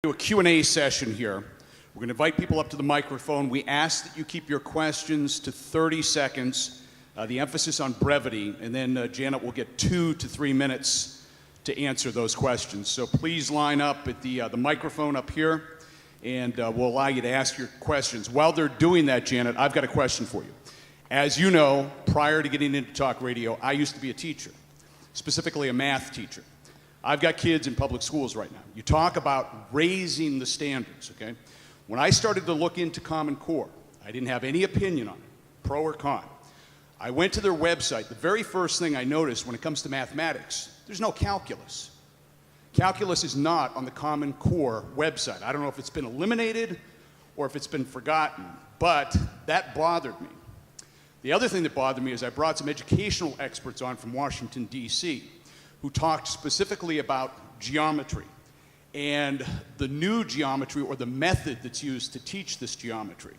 do a Q&A session here. We're going to invite people up to the microphone. We ask that you keep your questions to 30 seconds, the emphasis on brevity, and then Janet will get 2 to 3 minutes to answer those questions. So please line up at the microphone up here, and we'll allow you to ask your questions. While they're doing that, Janet, I've got a question for you. As you know, prior to getting into talk radio, I used to be a teacher, specifically a math teacher. I've got kids in public schools right now. You talk about raising the standards, okay? When I started to look into Common Core, I didn't have any opinion on it, pro or con. I went to their website. The very first thing I noticed when it comes to mathematics, there's no calculus. Calculus is not on the Common Core website. I don't know if it's been eliminated or if it's been forgotten, but that bothered me. The other thing that bothered me is I brought some educational experts on from Washington, D.C., who talked specifically about geometry and the new geometry or the method that's used to teach this geometry.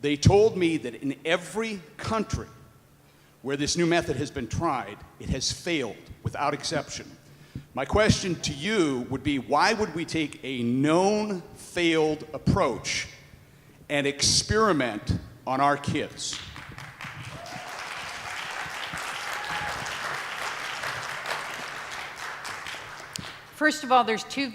They told me that in every country where this new method has been tried, it has failed without exception. My question to you would be, why would we take a known failed approach and experiment on our kids? First of all, there's two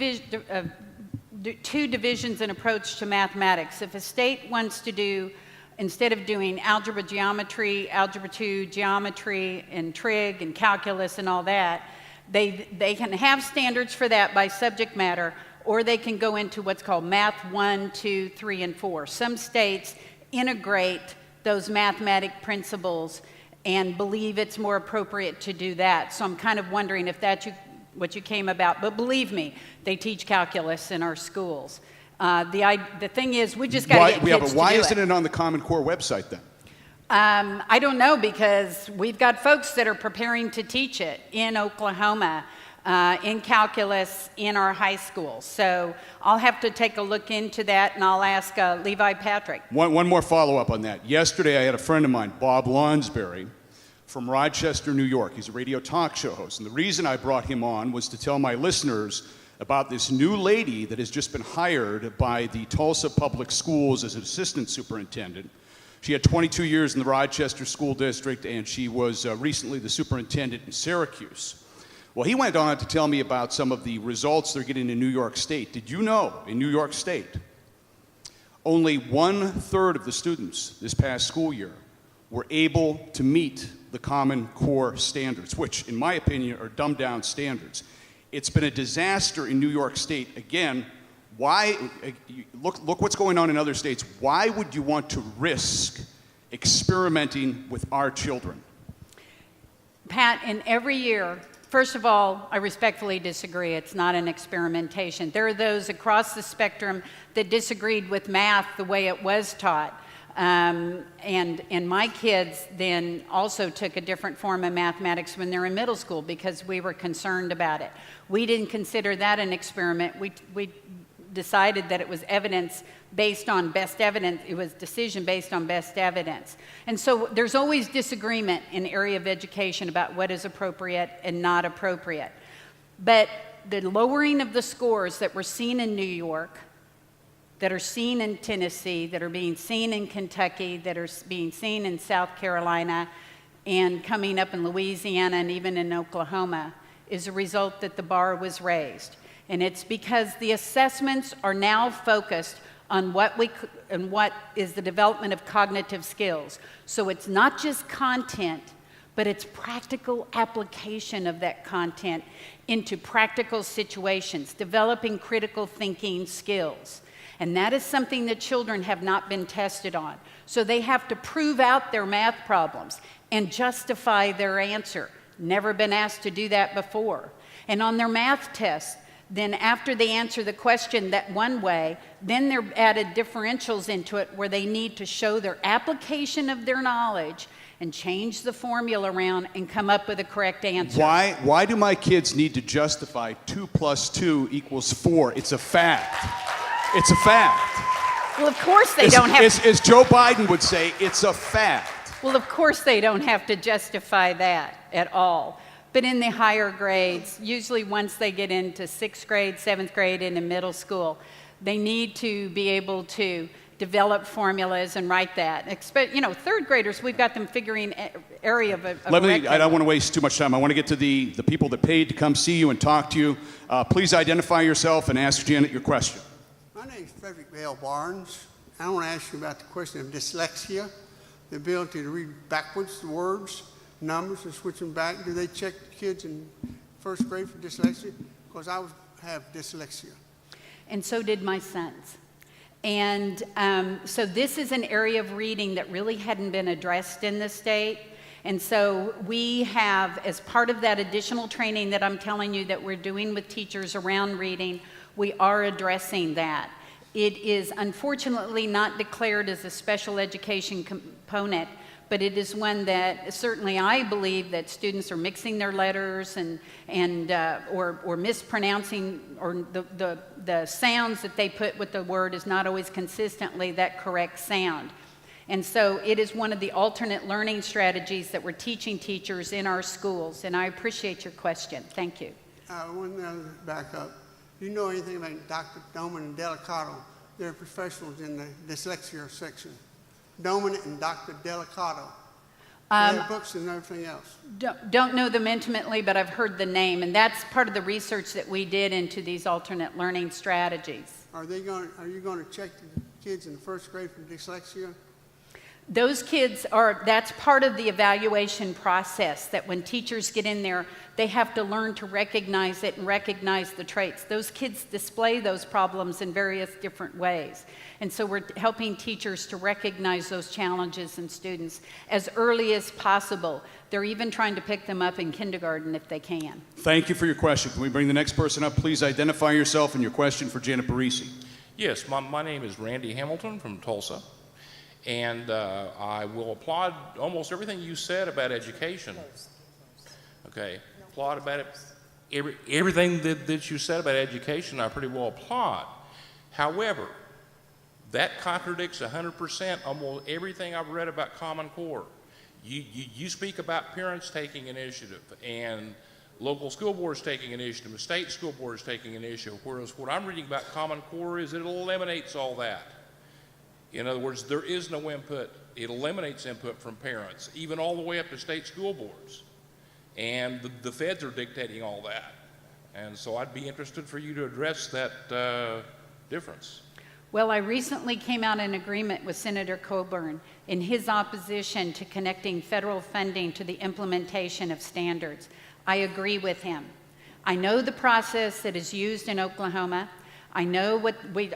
divisions in approach to mathematics. If a state wants to do, instead of doing algebra geometry, algebra 2 geometry, and trig and calculus and all that, they can have standards for that by subject matter, or they can go into what's called Math 1, 2, 3, and 4. Some states integrate those mathematic principles and believe it's more appropriate to do that. So I'm kind of wondering if that's what you came about. But believe me, they teach calculus in our schools. The thing is, we just got to get kids to do it. Why isn't it on the Common Core website then? I don't know, because we've got folks that are preparing to teach it in Oklahoma, in calculus, in our high schools. So I'll have to take a look into that, and I'll ask Levi Patrick. One more follow-up on that. Yesterday, I had a friend of mine, Bob Lonsberry, from Rochester, New York. He's a radio talk show host. And the reason I brought him on was to tell my listeners about this new lady that has just been hired by the Tulsa Public Schools as an assistant superintendent. She had 22 years in the Rochester School District, and she was recently the superintendent in Syracuse. Well, he went on to tell me about some of the results they're getting in New York State. Did you know, in New York State, only 1/3 of the students this past school year were able to meet the Common Core standards, which, in my opinion, are dumbed-down standards. It's been a disaster in New York State. Again, why? Look what's going on in other states. Why would you want to risk experimenting with our children? Pat, in every year, first of all, I respectfully disagree. It's not an experimentation. There are those across the spectrum that disagreed with math the way it was taught. And my kids then also took a different form of mathematics when they were in middle school because we were concerned about it. We didn't consider that an experiment. We decided that it was evidence based on best evidence. It was decision based on best evidence. And so there's always disagreement in the area of education about what is appropriate and not appropriate. But the lowering of the scores that were seen in New York, that are seen in Tennessee, that are being seen in Kentucky, that are being seen in South Carolina, and coming up in Louisiana and even in Oklahoma, is a result that the bar was raised. And it's because the assessments are now focused on what is the development of cognitive skills. So it's not just content, but it's practical application of that content into practical situations, developing critical thinking skills. And that is something that children have not been tested on. So they have to prove out their math problems and justify their answer. Never been asked to do that before. And on their math tests, then after they answer the question that one way, then they're added differentials into it where they need to show their application of their knowledge and change the formula around and come up with a correct answer. Why do my kids need to justify 2 + 2 = 4? It's a fact. It's a fact. Well, of course they don't have to. As Joe Biden would say, it's a fact. Well, of course they don't have to justify that at all. but in the higher grades, usually once they get into 6th grade, 7th grade, and in middle school, they need to be able to develop formulas and write that. You know, 3rd graders, we've got them figuring area of a I don't want to waste too much time. I want to get to the people that paid to come see you and talk to you. Please identify yourself and ask Janet your question. My name is Frederick Bell Barnes. I want to ask you about the question of dyslexia, the ability to read backwards the words, numbers, and switch them back. Do they check kids in 1st grade for dyslexia? Because I have dyslexia. And so did my sons. And so this is an area of reading that really hadn't been addressed in the state. And so we have, as part of that additional training that I'm telling you that we're doing with teachers around reading, we are addressing that. It is unfortunately not declared as a special education component, but it is one that certainly I believe that students are mixing their letters or mispronouncing, or the sounds that they put with the word is not always consistently that correct sound. And so it is one of the alternate learning strategies that we're teaching teachers in our schools, and I appreciate your question. Thank you. One other back up. Do you know anything about Dr. Doman and Delicato? They're professionals in the dyslexia section. Doman and Dr. Delicato. They have books and everything else. Don't know them intimately, but I've heard the name, and that's part of the research that we did into these alternate learning strategies. Are you going to check the kids in the 1st grade for dyslexia? Those kids that's part of the evaluation process, that when teachers get in there, they have to learn to recognize it and recognize the traits. Those kids display those problems in various different ways. And so we're helping teachers to recognize those challenges in students as early as possible. They're even trying to pick them up in kindergarten if they can. Thank you for your question. Can we bring the next person up? Please identify yourself and your question for Janet Barresi. Yes, my name is Randy Hamilton from Tulsa, and I will applaud almost everything you said about education. Okay, applaud about it. Everything that you said about education, I pretty well applaud. However, that contradicts 100% almost everything I've read about Common Core. You speak about parents taking initiative and local school boards taking initiative, state school boards taking initiative, whereas what I'm reading about Common Core is it eliminates all that. In other words, there is no input. It eliminates input from parents, even all the way up to state school boards. And the feds are dictating all that. And so I'd be interested for you to address that difference. Well, I recently came out in agreement with Senator Coburn in his opposition to connecting federal funding to the implementation of standards. I agree with him. I know the process that is used in Oklahoma. I know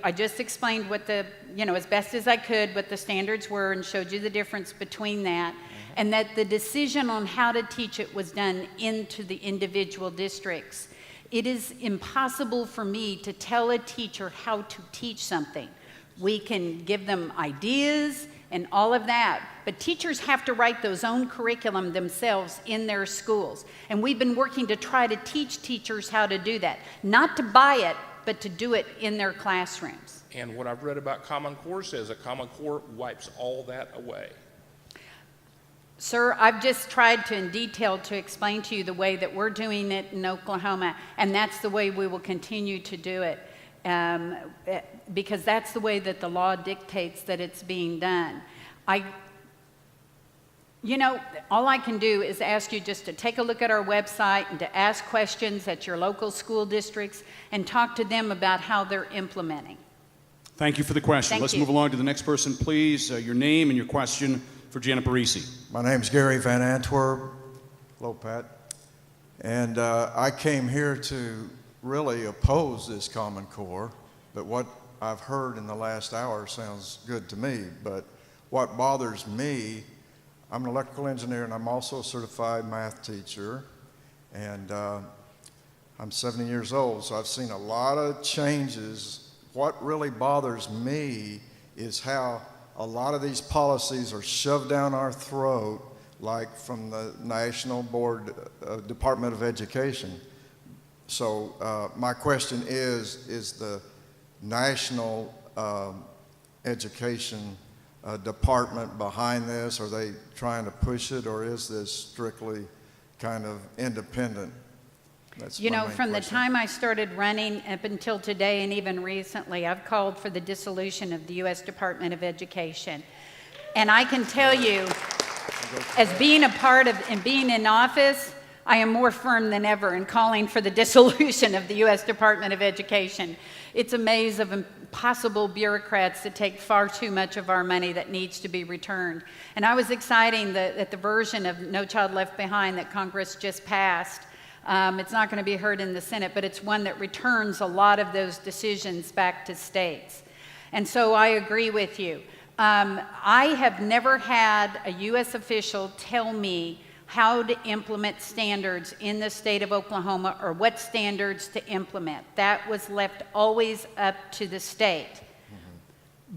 I just explained what as best as I could, what the standards were and showed you the difference between that, and that the decision on how to teach it was done into the individual districts. It is impossible for me to tell a teacher how to teach something. We can give them ideas and all of that, but teachers have to write those own curriculum themselves in their schools. And we've been working to try to teach teachers how to do that, not to buy it, but to do it in their classrooms. And what I've read about Common Core says that Common Core wipes all that away. Sir, I've just tried to in detail to explain to you the way that we're doing it in Oklahoma, and that's the way we will continue to do it, because that's the way that the law dictates that it's being done. All I can do is ask you just to take a look at our website and to ask questions at your local school districts and talk to them about how they're implementing. Thank you for the question. Thank Let's you. move along to the next person, please. Your name and your question for Janet Barresi. My name's Gary Van Antwerp. Hello, Pat. And I came here to really oppose this Common Core, but what I've heard in the last hour sounds good to me. But what bothers me, I'm an electrical engineer and I'm also a certified math teacher, and I'm 70 years old, so I've seen a lot of changes. What really bothers me is how a lot of these policies are shoved down our throat, like from the National Board Department of Education. So my question is the National Education Department behind this? Are they trying to push it, or is this strictly kind of independent? That's You my know, main from the question. time I started running up until today, and even recently, I've called for the dissolution of the U.S. Department of Education. And I can tell you, as being a part of and being in office, I am more firm than ever in calling for the dissolution of the U.S. Department of Education. It's a maze of impossible bureaucrats that take far too much of our money that needs to be returned. And I was excited that the version of No Child Left Behind that Congress just passed, it's not going to be heard in the Senate, but it's one that returns a lot of those decisions back to states. And so I agree with you. I have never had a U.S. official tell me how to implement standards in the state of Oklahoma or what standards to implement. That was left always up to the state.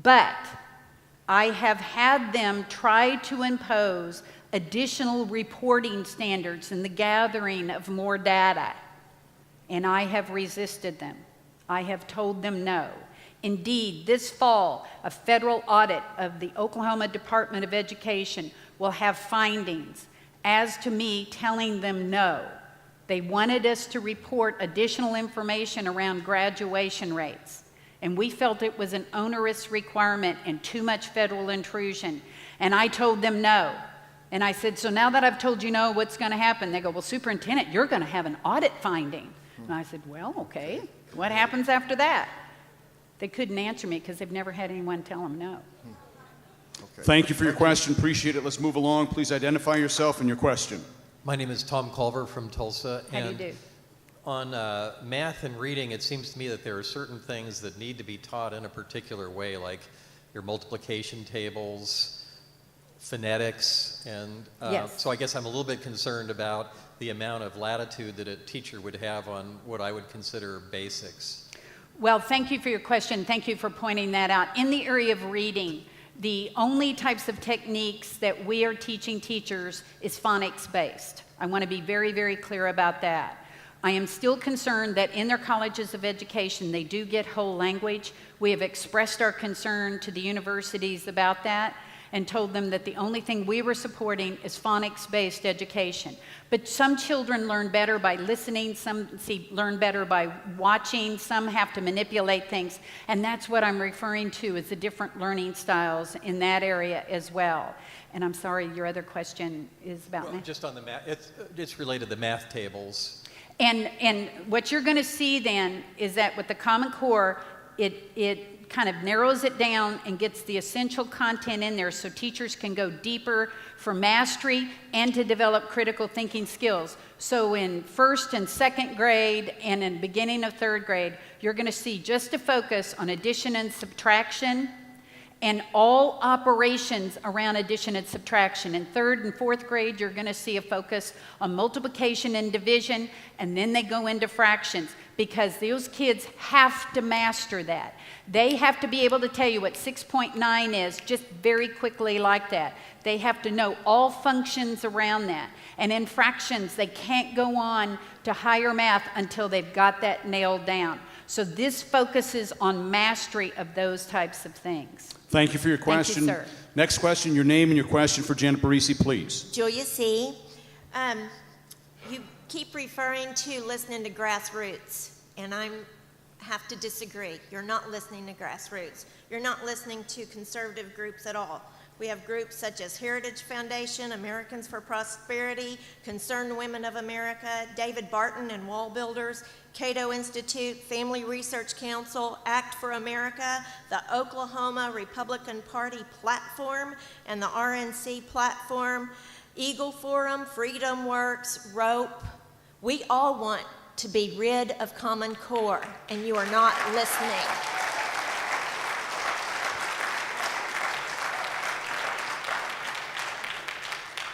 But I have had them try to impose additional reporting standards and the gathering of more data, and I have resisted them. I have told them no. Indeed, this fall, a federal audit of the Oklahoma Department of Education will have findings as to me telling them no. They wanted us to report additional information around graduation rates, and we felt it was an onerous requirement and too much federal intrusion, and I told them no. And I said, so now that I've told you no, what's going to happen? They go, well, Superintendent, you're going to have an audit finding. And I said, well, okay, what happens after that? They couldn't answer me because they've never had anyone tell them no. Okay. Thank you for your question. Appreciate it. Let's move along. Please identify yourself and your question. My name is Tom Culver from Tulsa. How do you do? On math and reading, it seems to me that there are certain things that need to be taught in a particular way, like your multiplication tables, phonetics, and Yes. so I guess I'm a little bit concerned about the amount of latitude that a teacher would have on what I would consider basics. Well, thank you for your question. Thank you for pointing that out. In the area of reading, the only types of techniques that we are teaching teachers is phonics-based. I want to be very, very clear about that. I am still concerned that in their colleges of education, they do get whole language. We have expressed our concern to the universities about that and told them that the only thing we were supporting is phonics-based education. But some children learn better by listening, some learn better by watching, some have to manipulate things, and that's what I'm referring to is the different learning styles in that area as well. And I'm sorry, your other question is about math? Just on the math, it's related to math tables. And what you're going to see then is that with the Common Core, it kind of narrows it down and gets the essential content in there so teachers can go deeper for mastery and to develop critical thinking skills. So in first and second grade and in beginning of third grade, you're going to see just a focus on addition and subtraction and all operations around addition and subtraction. In third and fourth grade, you're going to see a focus on multiplication and division, and then they go into fractions because those kids have to master that. They have to be able to tell you what 6.9 is just very quickly like that. They have to know all functions around that. And in fractions, they can't go on to higher math until they've got that nailed down. So this focuses on mastery of those types of things. Thank you for your question. Thank you, sir. Next question, your name and your question for Janet Barresi, please. Julia C. You keep referring to listening to grassroots, and I have to disagree. You're not listening to grassroots. You're not listening to conservative groups at all. We have groups such as Heritage Foundation, Americans for Prosperity, Concerned Women of America, David Barton and Wall Builders, Cato Institute, Family Research Council, Act for America, the Oklahoma Republican Party platform, and the RNC platform, Eagle Forum, Freedom Works, ROPE. We all want to be rid of Common Core, and you are not listening.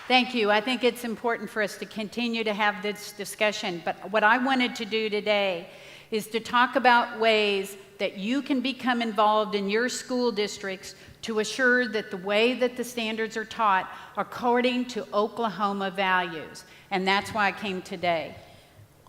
Thank you. I think it's important for us to continue to have this discussion, but what I wanted to do today is to talk about ways that you can become involved in your school districts to assure that the way that the standards are taught are according to Oklahoma values. And that's why I came today.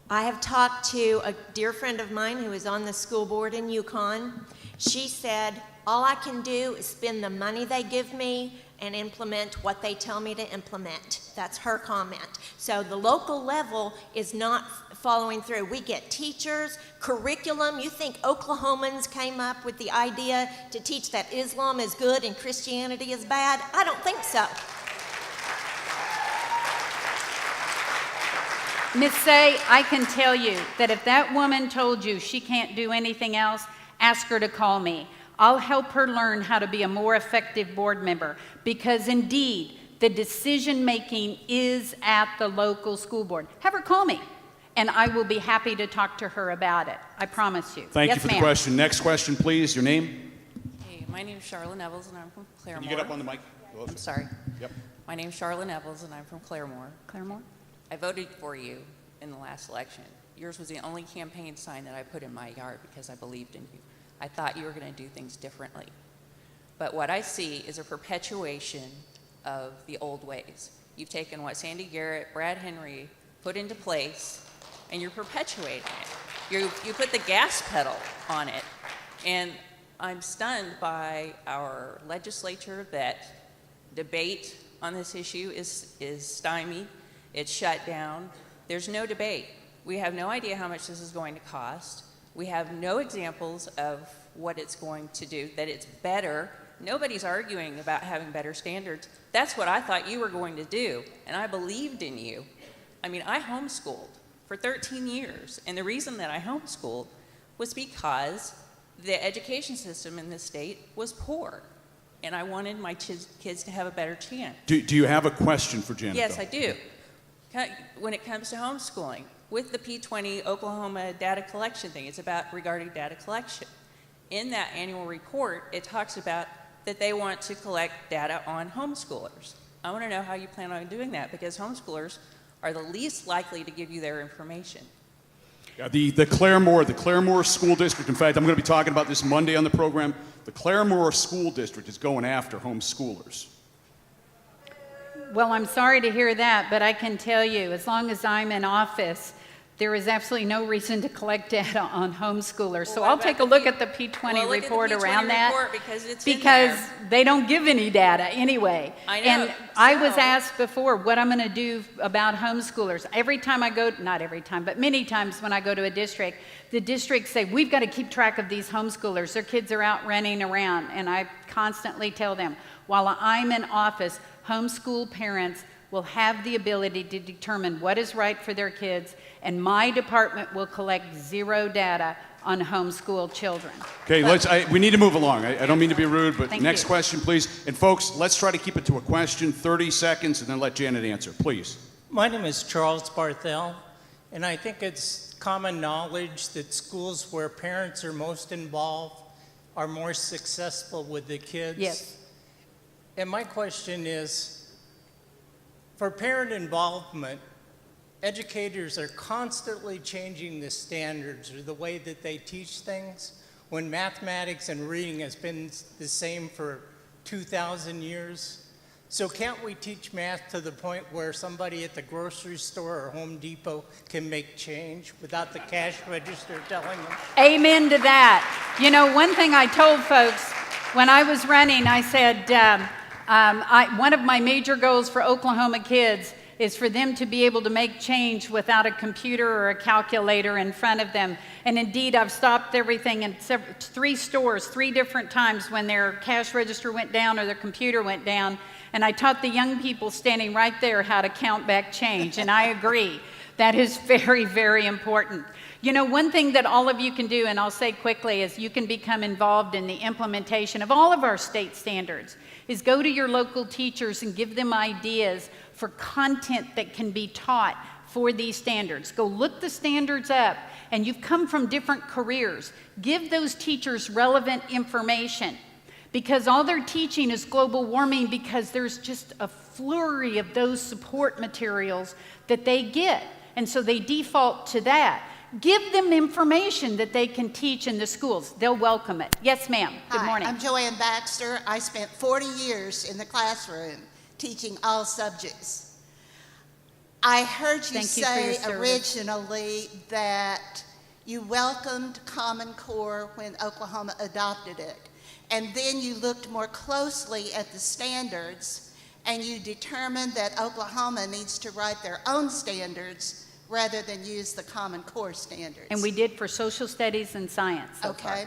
I have talked to a dear friend of mine who is on the school board in Yukon. She said, all I can do is spend the money they give me and implement what they tell me to implement. That's her comment. So the local level is not following through. We get teachers, curriculum. You think Oklahomans came up with the idea to teach that Islam is good and Christianity is bad? I don't think so. Miss Say, I can tell you that if that woman told you she can't do anything else, ask her to call me. I'll help her learn how to be a more effective board member, because indeed, the decision-making is at the local school board. Have her call me, and I will be happy to talk to her about it. I promise you. Thank Yes, you for the ma'am. question. Next question, please. Your name? Hey, my name's Charlotte Nevels, and I'm from Claremore. Can you get up on the mic? I'm sorry. Yep. My name's Charlotte Nevels, and I'm from Claremore. Claremore? I voted for you in the last election. Yours was the only campaign sign that I put in my yard because I believed in you. I thought you were going to do things differently. But what I see is a perpetuation of the old ways. You've taken what Sandy Garrett, Brad Henry put into place, and you're perpetuating it. You put the gas pedal on it. And I'm stunned by our legislature that debate on this issue is stymied. It's shut down. There's no debate. We have no idea how much this is going to cost. We have no examples of what it's going to do, that it's better. Nobody's arguing about having better standards. That's what I thought you were going to do, and I believed in you. I mean, I homeschooled for 13 years, and the reason that I homeschooled was because the education system in this state was poor, and I wanted my kids to have a better chance. Do you have a question for Janet? Yes, though? I do. When it comes to homeschooling, with the P20 Oklahoma data collection thing, it's about regarding data collection. In that annual report, it talks about that they want to collect data on homeschoolers. I want to know how you plan on doing that, because homeschoolers are the least likely to give you their information. Yeah, the Claremore School District, in fact, I'm going to be talking about this Monday on the program. The Claremore School District is going after homeschoolers. Well, I'm sorry to hear that, but I can tell you, as long as I'm in office, there is absolutely no reason to collect data on homeschoolers. So Well, I'll take a look at the P20 report around that. Because it's Because in there. they don't give any data anyway. I know. And I was So- asked before what I'm going to do about homeschoolers. Every time I go, not every time, but many times when I go to a district, the districts say, we've got to keep track of these homeschoolers. Their kids are out running around. And I constantly tell them, while I'm in office, homeschool parents will have the ability to determine what is right for their kids, and my department will collect zero data on homeschool children. Okay, we need to move along. I don't mean to be rude, but Thank next you. question, please. And folks, let's try to keep it to a question, 30 seconds, and then let Janet answer, please. My name is Charles Barthel, and I think it's common knowledge that schools where parents are most involved are more successful with the kids. Yes. And my question is, for parent involvement, educators are constantly changing the standards or the way that they teach things when mathematics and reading has been the same for 2,000 years. So can't we teach math to the point where somebody at the grocery store or Home Depot can make change without the cash register telling them? Amen to that. You know, one thing I told folks when I was running, I said, one of my major goals for Oklahoma kids is for them to be able to make change without a computer or a calculator in front of them. And indeed, I've stopped everything in 3 stores 3 different times when their cash register went down or their computer went down. And I taught the young people standing right there how to count back change. And I agree, that is very, very important. You know, one thing that all of you can do, and I'll say quickly, is you can become involved in the implementation of all of our state standards, is go to your local teachers and give them ideas for content that can be taught for these standards. Go look the standards up, and you've come from different careers. Give those teachers relevant information, because all they're teaching is global warming because there's just a flurry of those support materials that they get, and so they default to that. Give them information that they can teach in the schools. They'll welcome it. Yes, ma'am. Good Hi, morning. I'm Joanne Baxter. I spent 40 years in the classroom teaching all subjects. I heard you Thank you for your say service. originally that you welcomed Common Core when Oklahoma adopted it. and then you looked more closely at the standards, and you determined that Oklahoma needs to write their own standards rather than use the Common Core standards. And we did for social studies and science so far. Okay.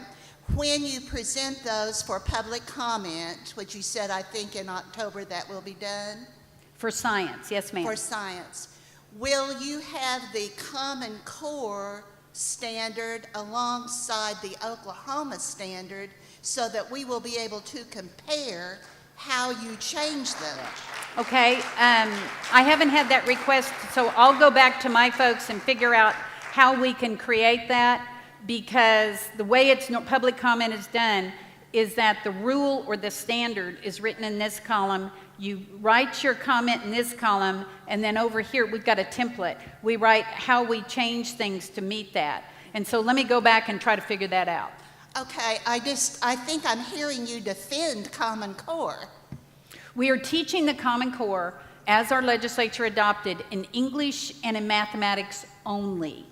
When you present those for public comment, which you said, I think in October that will be done, For science, yes, ma'am. for science, will you have the Common Core standard alongside the Oklahoma standard so that we will be able to compare how you change them? Okay, I haven't had that request, so I'll go back to my folks and figure out how we can create that, because the way public comment is done is that the rule or the standard is written in this column. You write your comment in this column, and then over here, we've got a template. We write how we change things to meet that. And so let me go back and try to figure that out. Okay, I think I'm hearing you defend Common Core. We are teaching the Common Core, as our legislature adopted, in English and in mathematics only.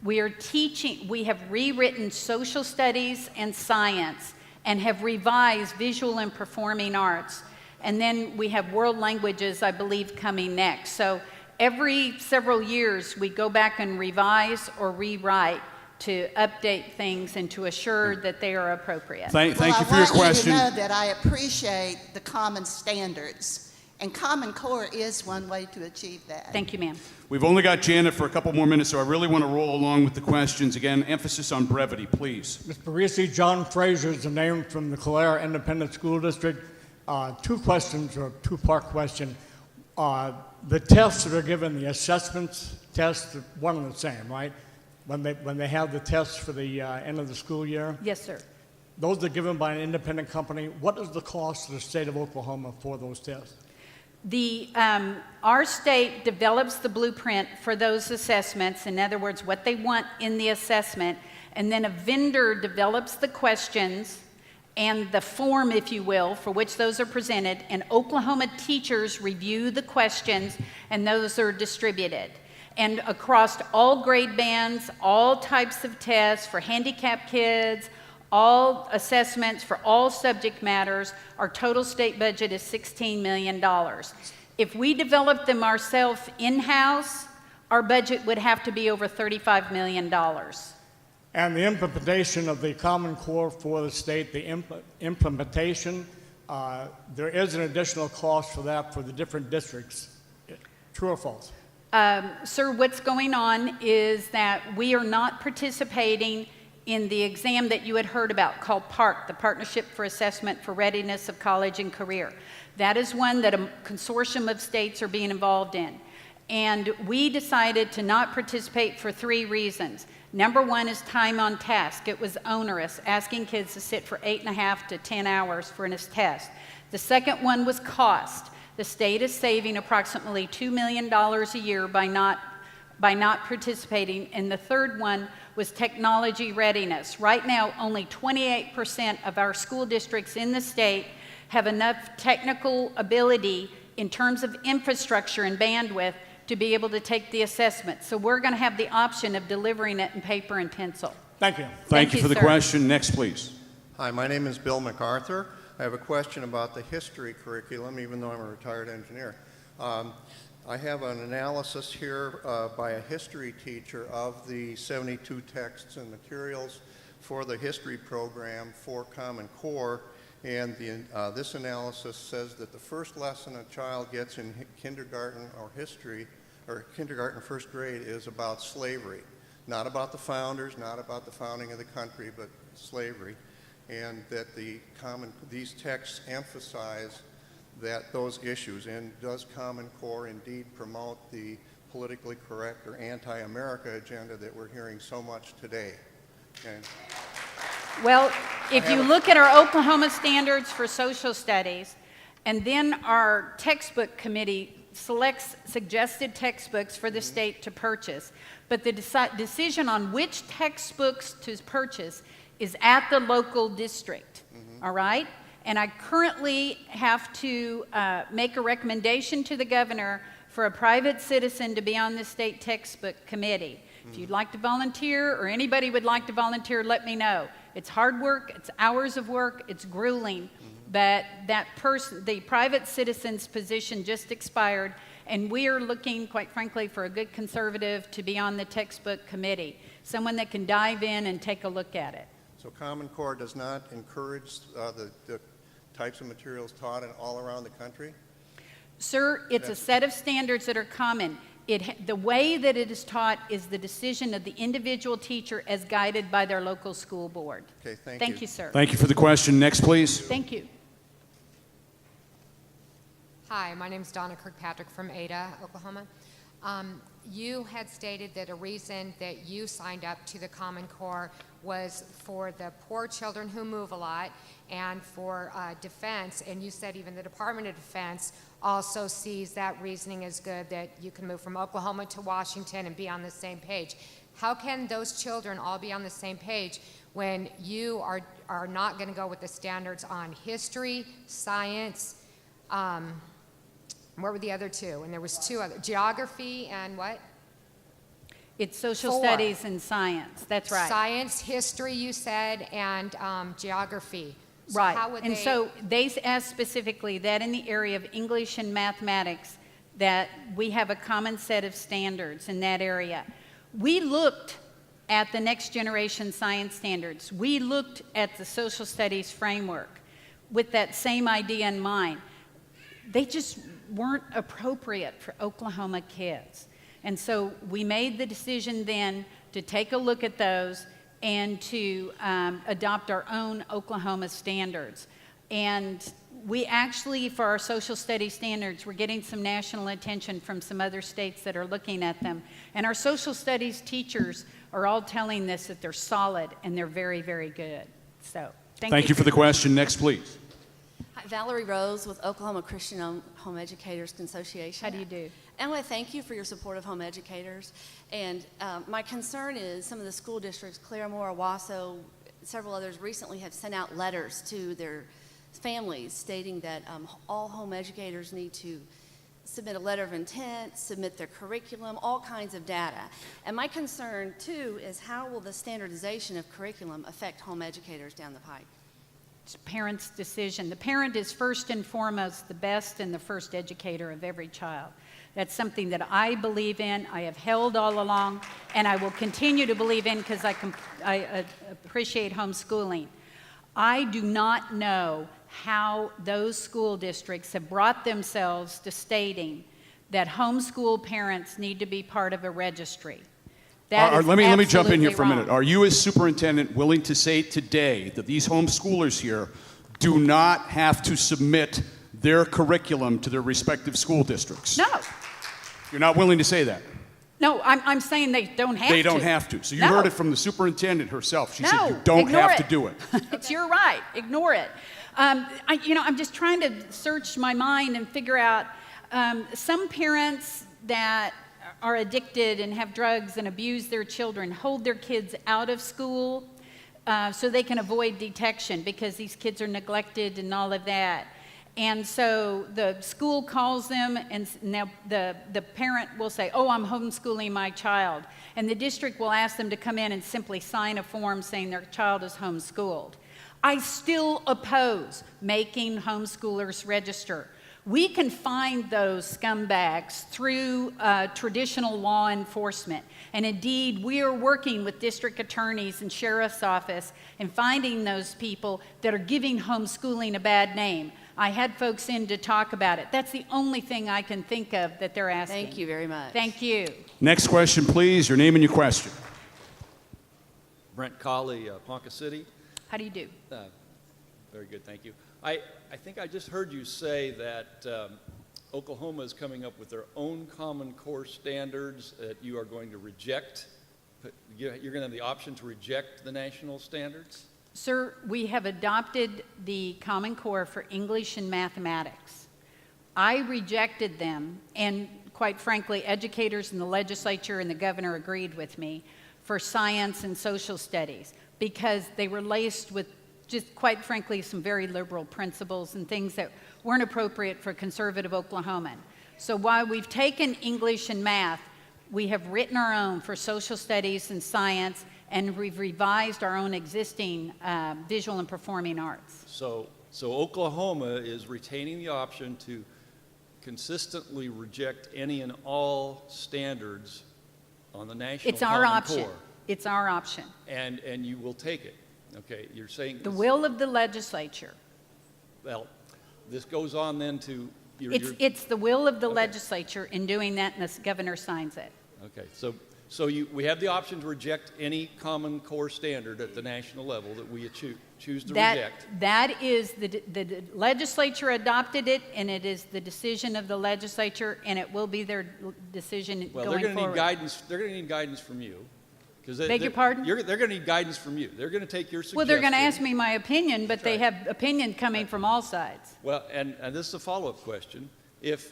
We have rewritten social studies and science and have revised visual and performing arts. And then we have world languages, I believe, coming next. So every several years, we go back and revise or rewrite to update things and to assure that they are appropriate. Thank you for your question. I want you to know that I appreciate the common standards, and Common Core is one way to achieve that. Thank you, ma'am. We've only got Janet for a couple more minutes, so I really want to roll along with the questions. Again, emphasis on brevity, please. Ms. Barresi, John Fraser is the name from the Calera Independent School District. Two questions, or two-part question. The tests that are given, the assessments tests, one and the same, right? When they have the tests for the end of the school year? Yes, sir. Those are given by an independent company. What is the cost to the state of Oklahoma for those tests? Our state develops the blueprint for those assessments, in other words, what they want in the assessment, and then a vendor develops the questions and the form, if you will, for which those are presented, and Oklahoma teachers review the questions, and those are distributed. And across all grade bands, all types of tests for handicapped kids, all assessments for all subject matters, our total state budget is $16 million. If we developed them ourselves in-house, our budget would have to be over $35 million. And the implementation of the Common Core for the state, the implementation, there is an additional cost for that for the different districts. True or false? Sir, what's going on is that we are not participating in the exam that you had heard about called PARC, the Partnership for Assessment for Readiness of College and Career. That is one that a consortium of states are being involved in. And we decided to not participate for 3 reasons. Number one is time on task. It was onerous, asking kids to sit for 8.5 to 10 hours for a test. The second one was cost. The state is saving approximately $2 million a year by not participating. And the third one was technology readiness. Right now, only 28% of our school districts in the state have enough technical ability in terms of infrastructure and bandwidth to be able to take the assessment. So we're going to have the option of delivering it in paper and pencil. Thank you. Thank you for the sir. question. Next, please. Hi, my name is Bill MacArthur. I have a question about the history curriculum, even though I'm a retired engineer. I have an analysis here by a history teacher of the 72 texts and materials for the history program for Common Core, and this analysis says that the first lesson a child gets in kindergarten or history, or kindergarten first grade, is about slavery. Not about the founders, not about the founding of the country, but slavery. And that these texts emphasize those issues. And does Common Core indeed promote the politically correct or anti-America agenda that we're hearing so much today? Okay. Well, if you look at our Oklahoma standards for social studies, and then our textbook committee selects suggested textbooks for the state to purchase, but the decision on which textbooks to purchase is at the local district, all right? And I currently have to make a recommendation to the governor for a private citizen to be on the state textbook committee. If you'd like to volunteer, or anybody would like to volunteer, let me know. It's hard work, it's hours of work, it's grueling, but that person, the private citizen's position just expired, and we are looking, quite frankly, for a good conservative to be on the textbook committee, someone that can dive in and take a look at it. So Common Core does not encourage the types of materials taught all around the country? Sir, it's a set of standards that are common. The way that it is taught is the decision of the individual teacher as guided by their local school board. Okay, thank you. Thank you, sir. Thank you for the question. Next, please. Thank you. Hi, my name is Donna Kirkpatrick from Ada, Oklahoma. You had stated that a reason that you signed up to the Common Core was for the poor children who move a lot and for defense, and you said even the Department of Defense also sees that reasoning as good, that you can move from Oklahoma to Washington and be on the same page. How can those children all be on the same page when you are not going to go with the standards on history, science, what were the other two? And there was two other, geography and what? It's social Four. studies and science. That's right. Science, history, you said, and geography. So Right. How would And they, so they asked specifically that in the area of English and mathematics, that we have a common set of standards in that area. We looked at the next generation science standards. We looked at the social studies framework with that same idea in mind. They just weren't appropriate for Oklahoma kids. And so we made the decision then to take a look at those and to adopt our own Oklahoma standards. And we actually, for our social studies standards, we're getting some national attention from some other states that are looking at them. And our social studies teachers are all telling us that they're solid and they're very, very good. So Thank you for the question. Next, please. Hi, Valerie Rose with Oklahoma Christian Home Educators Association. How do you do? And I want to thank you for your support of home educators. And my concern is some of the school districts, Claremore, Owasso, several others recently have sent out letters to their families stating that all home educators need to submit a letter of intent, submit their curriculum, all kinds of data. And my concern, too, is how will the standardization of curriculum affect home educators down the pike? It's parents' decision. The parent is first and foremost the best and the first educator of every child. That's something that I believe in, I have held all along, and I will continue to believe in because I appreciate homeschooling. I do not know how those school districts have brought themselves to stating that homeschool parents need to be part of a registry. Let me jump in here for a minute. wrong. Are you, as superintendent, willing to say today that these homeschoolers here do not have to submit their curriculum to their respective school districts? No, You're not willing to say that? no, I'm saying they don't have to. They don't have to. So you No. heard it from the superintendent herself. She said No, you don't ignore have it. to do it. You're right. Ignore it. I'm just trying to search my mind and figure out some parents that are addicted and have drugs and abuse their children hold their kids out of school so they can avoid detection because these kids are neglected and all of that. And so the school calls them, and now the parent will say, oh, I'm homeschooling my child. And the district will ask them to come in and simply sign a form saying their child is homeschooled. I still oppose making homeschoolers register. We can find those scumbags through traditional law enforcement. And indeed, we are working with district attorneys and sheriff's office and finding those people that are giving homeschooling a bad name. I had folks in to talk about it. That's the only thing I can think of that they're asking. Thank you very much. Thank you. Next question, please. Your name and your question. Brent Colley, Ponca City. How do you do? Very good, thank you. I think I just heard you say that Oklahoma is coming up with their own Common Core standards that you are going to reject. You're going to have the option to reject the national standards? Sir, we have adopted the Common Core for English and mathematics. I rejected them, and quite frankly, educators in the legislature and the governor agreed with me for science and social studies because they were laced with just quite frankly some very liberal principles and things that weren't appropriate for conservative Oklahoman. So while we've taken English and math, We have written our own for social studies and science, and we've revised our own existing visual and performing arts. So Oklahoma is retaining the option to consistently reject any and all standards on the national It's our Common option. Core. It's our option. And you will take it. Okay, you're saying The will of the legislature. well, this goes on then to It's the will of the legislature in doing that, and the governor signs it. okay. So we have the option to reject any Common Core standard at the national level that we choose to reject. That is, the legislature adopted it, and it is the decision of the legislature, and it will be their decision Well, going they're going to need forward. guidance. They're going to need guidance from you. Beg your pardon? They're going to need guidance from you. They're going to take your suggestion. Well, they're going to ask me my opinion, but That's they right. have opinion coming from all sides. Well, and this is a follow-up question. If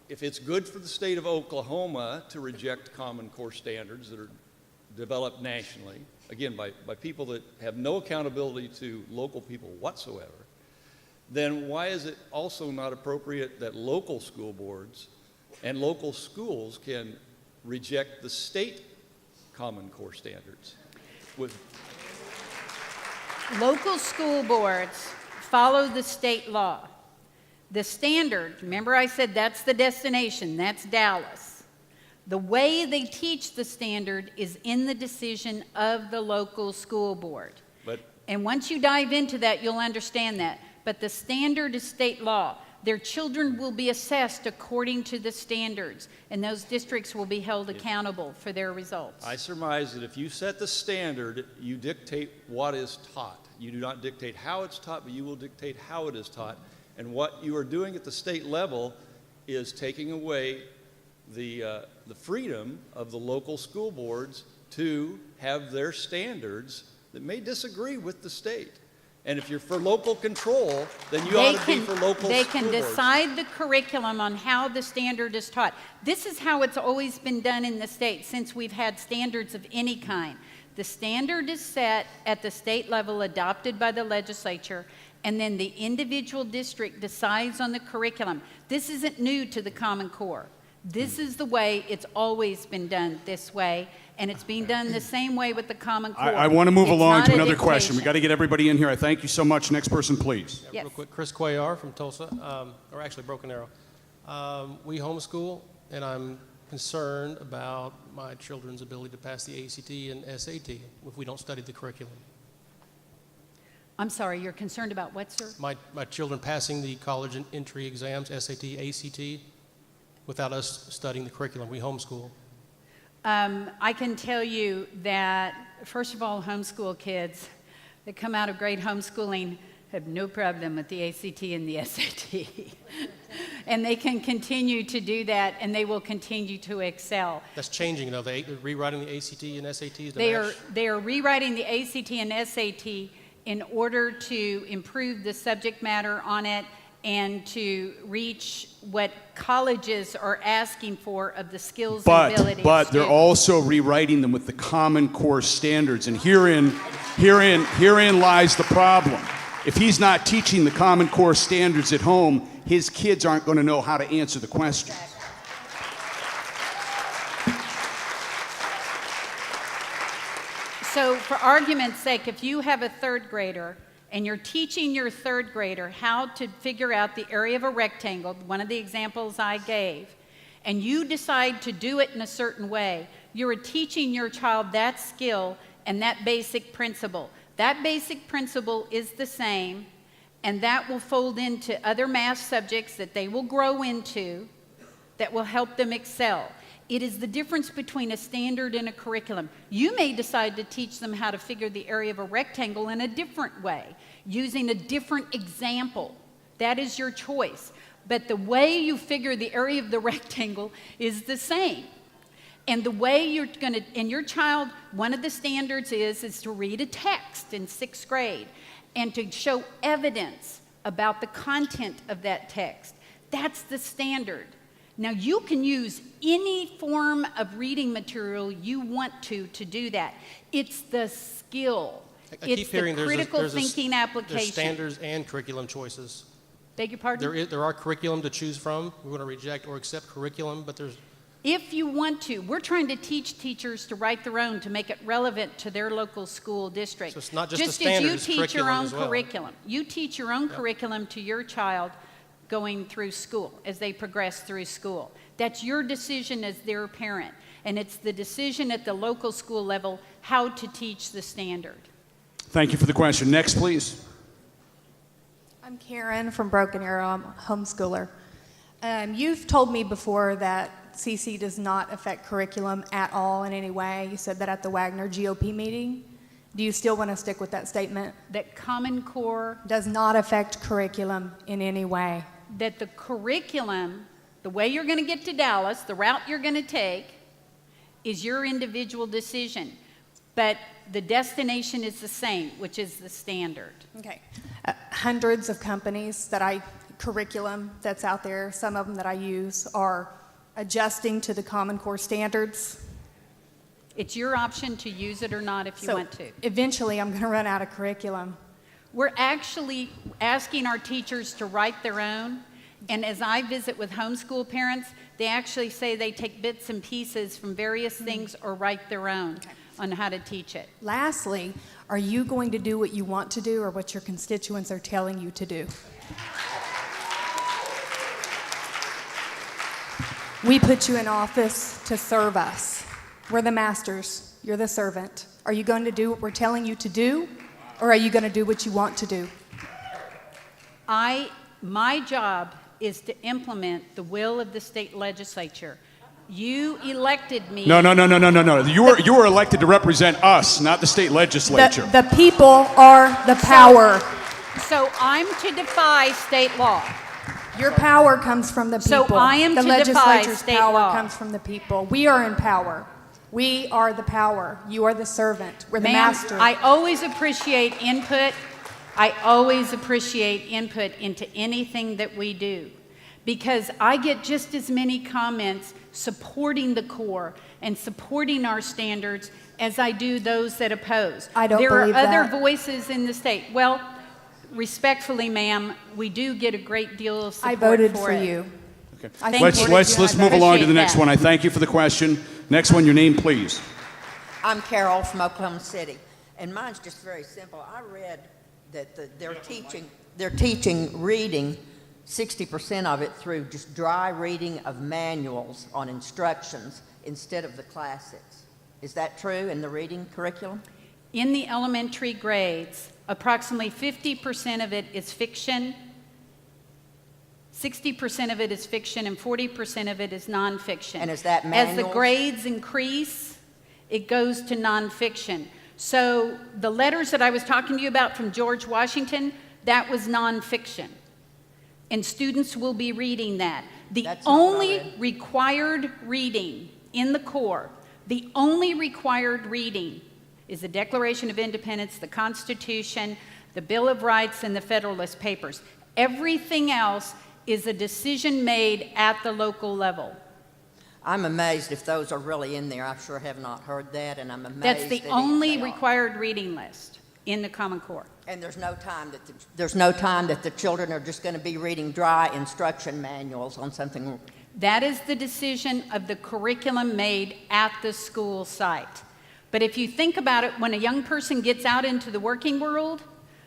it's good for the state of Oklahoma to reject Common Core standards that are developed nationally, again, by people that have no accountability to local people whatsoever, then why is it also not appropriate that local school boards and local schools can reject the state Common Core standards? Local school boards follow the state law. The standard, remember I said that's the destination, that's Dallas. The way they teach the standard is in the decision of the local school board. And once you dive into that, you'll understand that. But the standard is state law. Their children will be assessed according to the standards, and those districts will be held accountable for their results. I surmise that if you set the standard, you dictate what is taught. You do not dictate how it's taught, but you will dictate how it is taught. And what you are doing at the state level is taking away the freedom of the local school boards to have their standards that may disagree with the state. And if you're for local control, then you ought to be for local They school can boards. decide the curriculum on how the standard is taught. This is how it's always been done in the state since we've had standards of any kind. The standard is set at the state level, adopted by the legislature, and then the individual district decides on the curriculum. This isn't new to the Common Core. This is the way it's always been done this way, and it's being done the same way with the Common Core. I want to move It's along not to a another question. We dictation. got to get everybody in here. I thank you so much. Next person, please. Yes. Real quick, Chris Cuellar from Tulsa, or actually Broken Arrow. We homeschool, and I'm concerned about my children's ability to pass the ACT and SAT if we don't study the curriculum. I'm sorry, you're concerned about what, sir? My children passing the college entry exams, SAT, ACT, without us studying the curriculum. We homeschool. I can tell you that, first of all, homeschool kids that come out of great homeschooling have no problem with the ACT and the SAT. And they can continue to do that, and they will continue to excel. That's changing, though. They're rewriting the ACT and SATs to match. They are rewriting the ACT and SAT in order to improve the subject matter on it and to reach what colleges are asking for of the skills and abilities. But they're also rewriting them with the Common Core standards, and herein lies the problem. If he's not teaching the Common Core standards at home, his kids aren't going to know how to answer the questions. So for argument's sake, if you have a third grader and you're teaching your third grader how to figure out the area of a rectangle, one of the examples I gave, and you decide to do it in a certain way, you're teaching your child that skill and that basic principle. That basic principle is the same, and that will fold into other math subjects that they will grow into that will help them excel. It is the difference between a standard and a curriculum. You may decide to teach them how to figure the area of a rectangle in a different way, using a different example. That is your choice. But the way you figure the area of the rectangle is the same. And the way you're going to, and your child, one of the standards is to read a text in 6th grade and to show evidence about the content of that text. That's the standard. Now, you can use any form of reading material you want to do that. It's the skill. I keep It's hearing the critical thinking there's application. standards and curriculum choices. Beg your pardon? There are curriculum to choose from. We're going to reject or accept curriculum, but there's If you want to, we're trying to teach teachers to write their own, to make it relevant to their local school district. So it's not just a as standard, you it's teach your curriculum own as well. curriculum. You teach your own curriculum to your child going through school, as they progress through school. That's your decision as their parent. And it's the decision at the local school level how to teach the standard. Thank you for the question. Next, please. I'm Karen from Broken Arrow. I'm a homeschooler. You've told me before that CC does not affect curriculum at all in any way. You said that at the Wagner GOP meeting. Do you still want to stick with that statement? That Common Core does not affect curriculum in any way. That the curriculum, the way you're going to get to Dallas, the route you're going to take, is your individual decision. But the destination is the same, which is the standard. Okay. Hundreds of companies curriculum that's out there, some of them that I use, are adjusting to the Common Core standards. It's your option to use it or not if you want to. Eventually, I'm going to run out of curriculum. We're actually asking our teachers to write their own. And as I visit with homeschool parents, they actually say they take bits and pieces from various things or write their own on how to teach it. Lastly, are you going to do what you want to do or what your constituents are telling you to do? We put you in office to serve us. We're the masters. You're the servant. Are you going to do what we're telling you to do, or are you going to do what you want to do? My job is to implement the will of the state legislature. You elected me. No. You were elected to represent us, not the state legislature. The people are the power. So I'm to defy state law. Your power comes from the people. So I am the to defy legislature's state power law. comes from the people. We are in power. We are the power. You are the servant. We're the master. I always appreciate input. I always appreciate input into anything that we do, because I get just as many comments supporting the core and supporting our standards as I do those that oppose. I don't believe believe that. There are that. other voices in the state. Well, respectfully, ma'am, we do get a great deal of support I voted for for it. you. Okay. Let's move along to the next one. I thank you for the question. Next one, your name, please. I'm Carol from Oklahoma City, and mine's just very simple. I read that they're teaching reading, 60% of it through just dry reading of manuals on instructions instead of the classics. Is that true in the reading curriculum? In the elementary grades, approximately 50% of it is fiction, 60% of it is fiction, and 40% of it is nonfiction. And is that As manuals? the grades increase, it goes to nonfiction. So the letters that I was talking to you about from George Washington, that was nonfiction. And students will be reading that. The only required reading in the core, the only required reading is the Declaration of Independence, the Constitution, the Bill of Rights, and the Federalist Papers. Everything else is a decision made at the local level. I'm amazed if those are really in there. I sure have not heard that, and I'm amazed. That's the that only they are. required reading list in the Common Core. And there's no time that the children are just going to be reading dry instruction manuals on something. That is the decision of the curriculum made at the school site. But if you think about it, when a young person gets out into the working world,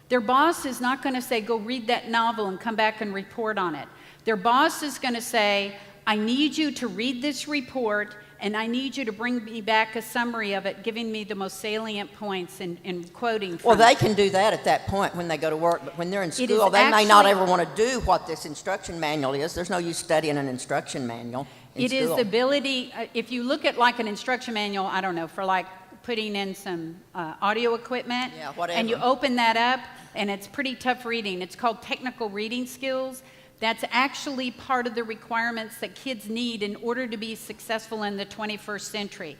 their boss is not going to say, go read that novel and come back and report on it. Their boss is going to say, I need you to read this report, and I need you to bring me back a summary of it, giving me the most salient points and quoting from Well, they it. can do that at that point when they go to work, but when they're in It is school, they may not actually- ever want to do what this instruction manual is. There's no use studying an instruction manual in It is school. the ability, if you look at like an instruction manual, I don't know, for like putting in some audio equipment, Yeah, whatever. and you open that up, and it's pretty tough reading. It's called technical reading skills. That's actually part of the requirements that kids need in order to be successful in the 21st century.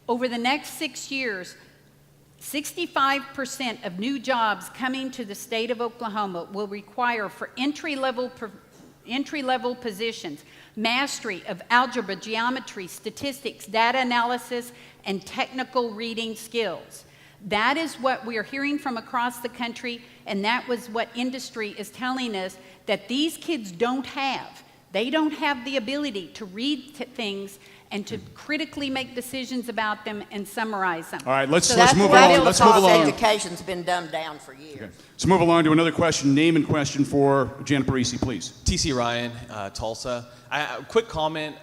Over the next 6 years, 65% of new jobs coming to the state of Oklahoma will require, for entry-level positions, mastery of algebra, geometry, statistics, data analysis, and technical reading skills. That is what we are hearing from across the country, and that was what industry is telling us that these kids don't have. They don't have the ability to read things and to critically make decisions about them and summarize them. All right, let's So move that's along. what I Let's feel move about along. Education's been dumbed down for years. Let's move along to another question. Name and question for Janet Barresi, please. TC Ryan, Tulsa. Quick comment.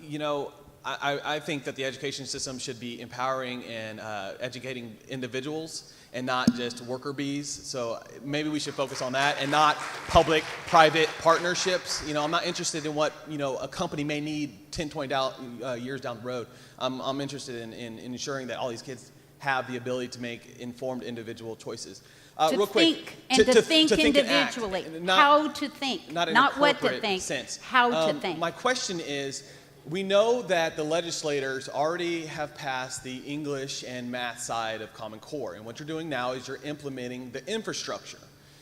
You know, I think that the education system should be empowering and educating individuals and not just worker bees. So maybe we should focus on that and not public-private partnerships. You know, I'm not interested in what, you know, a company may need 10, 20 years down the road. I'm interested in ensuring that all these kids have the ability to make informed individual choices. To Real quick, think, and to think and act, individually. not- How to think, not in not a what to corporate think, sense. how to think. My question is, we know that the legislators already have passed the English and math side of Common Core, and what you're doing now is you're implementing the infrastructure.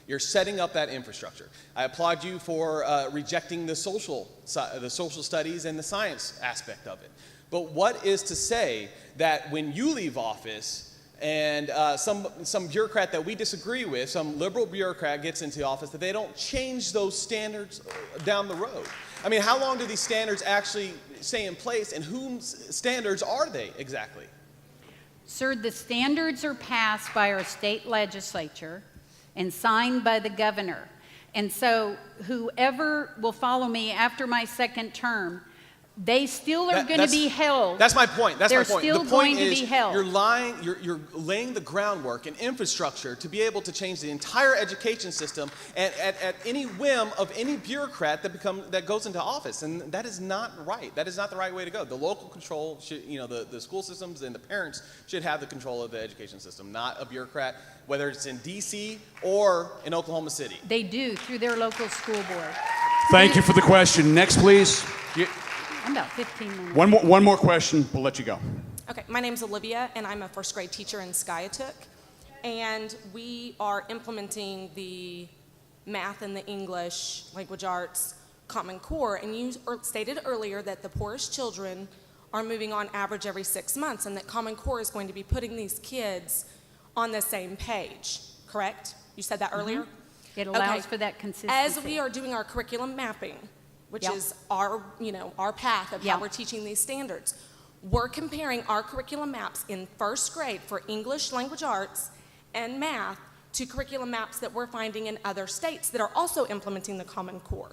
You're setting up that infrastructure. I applaud you for rejecting the social studies and the science aspect of it. But what is to say that when you leave office and some bureaucrat that we disagree with, some liberal bureaucrat gets into office, that they don't change those standards down the road? I mean, how long do these standards actually stay in place, and whose standards are they exactly? Sir, the standards are passed by our state legislature and signed by the governor. And so whoever will follow me after my second term, they still are going to be held. That's my point. That's They're my point. still The point going to is be held. you're laying the groundwork and infrastructure to be able to change the entire education system at any whim of any bureaucrat that goes into office, and that is not right. That is not the right way to go. The local control should, you know, the school systems and the parents should have the control of the education system, not a bureaucrat, whether it's in D.C. or in Oklahoma City. They do through their local school board. Thank you for the question. Next, please. I'm about 15 minutes. One more question. We'll let you go. Okay, my name's Olivia, and I'm a first grade teacher in Skiatook. And we are implementing the math and the English, language arts, Common Core. And you stated earlier that the poorest children are moving on average every 6 months, and that Common Core is going to be putting these kids on the same page, correct? You said that earlier? It allows for that consistency. As we are doing our curriculum mapping, which is our, you know, our path of how we're teaching these standards, we're comparing our curriculum maps in first grade for English, language arts, and math to curriculum maps that we're finding in other states that are also implementing the Common Core.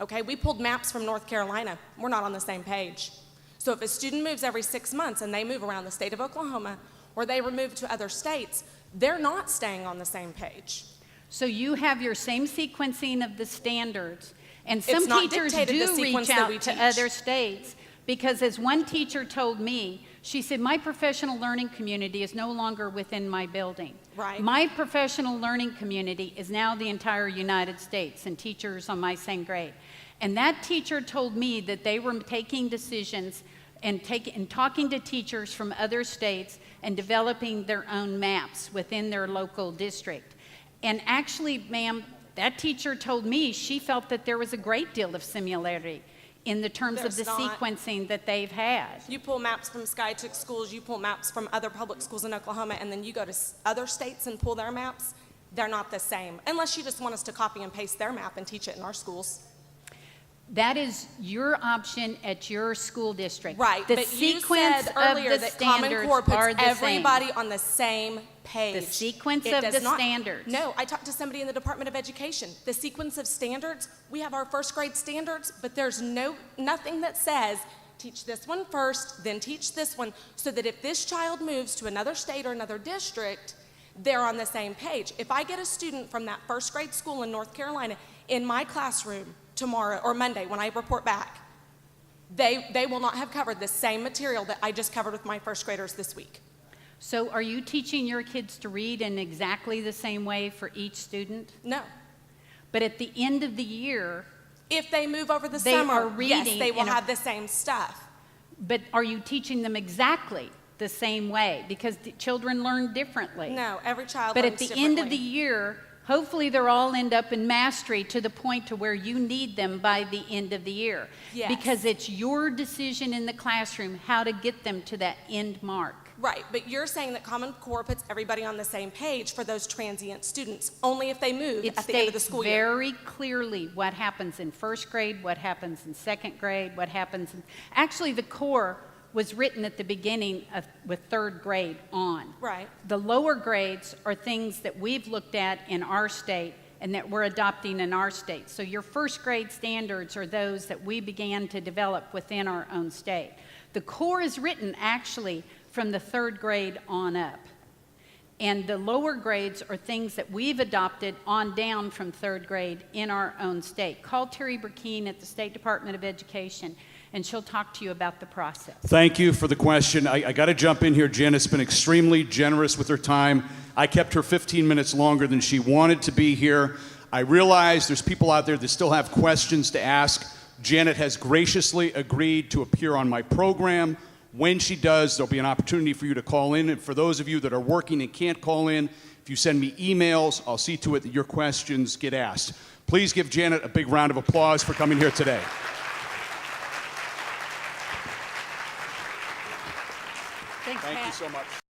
Okay, we pulled maps from North Carolina. We're not on the same page. So if a student moves every 6 months and they move around the state of Oklahoma, or they move to other states, they're not staying on the same page. So you have your same sequencing of the standards. And some It's not teachers dictated the do sequence reach that out we to teach. other states because, as one teacher told me, she said, my professional learning community is no longer within my building. Right. My professional learning community is now the entire United States and teachers on my same grade. And that teacher told me that they were taking decisions and talking to teachers from other states and developing their own maps within their local district. And actually, ma'am, that teacher told me she felt that there was a great deal of similarity in the terms of the There's not. sequencing that they've had. You pull maps from Skiatook schools, you pull maps from other public schools in Oklahoma, and then you go to other states and pull their maps. They're not the same, unless you just want us to copy and paste their map and teach it in our schools. That is your option at your school district. Right, The but you sequence said earlier of the that Common standards Core puts are the everybody same. on the same page. The sequence It of does the not- standards. No, I talked to somebody in the Department of Education. The sequence of standards, we have our first grade standards, but there's nothing that says teach this one first, then teach this one, so that if this child moves to another state or another district, they're on the same page. If I get a student from that first grade school in North Carolina in my classroom tomorrow or Monday when I report back, they will not have covered the same material that I just covered with my first graders this week. So are you teaching your kids to read in exactly the same way for each student? No. But at the end of the year, if they move over the they summer, are reading yes, they will in a- have the same stuff. But are you teaching them exactly the same way? Because the children learn differently. No, every child But learns at the end of the differently. year, Hopefully they'll all end up in mastery to the point to where you need them by the end of the year. Yes. Because it's your decision in the classroom how to get them to that end mark. Right, but you're saying that Common Core puts everybody on the same page for those transient students, only if they move It at the end of the states school year. very clearly what happens in first grade, what happens in second grade, what happens in... Actually, the core was written at the beginning with third grade on. Right. The lower grades are things that we've looked at in our state and that we're adopting in our state. So your first grade standards are those that we began to develop within our own state. The core is written actually from the third grade on up. And the lower grades are things that we've adopted on down from third grade in our own state. Call Terry Burkeen at the State Department of Education, and she'll talk to you about the process. Thank you for the question. I got to jump in here. Janet's been extremely generous with her time. I kept her 15 minutes longer than she wanted to be here. I realize there's people out there that still have questions to ask. Janet has graciously agreed to appear on my program. When she does, there'll be an opportunity for you to call in. And for those of you that are working and can't call in, if you send me emails, I'll see to it that your questions get asked. Please give Janet a big round of applause for coming here today. Thanks, Thank you Pat. so much.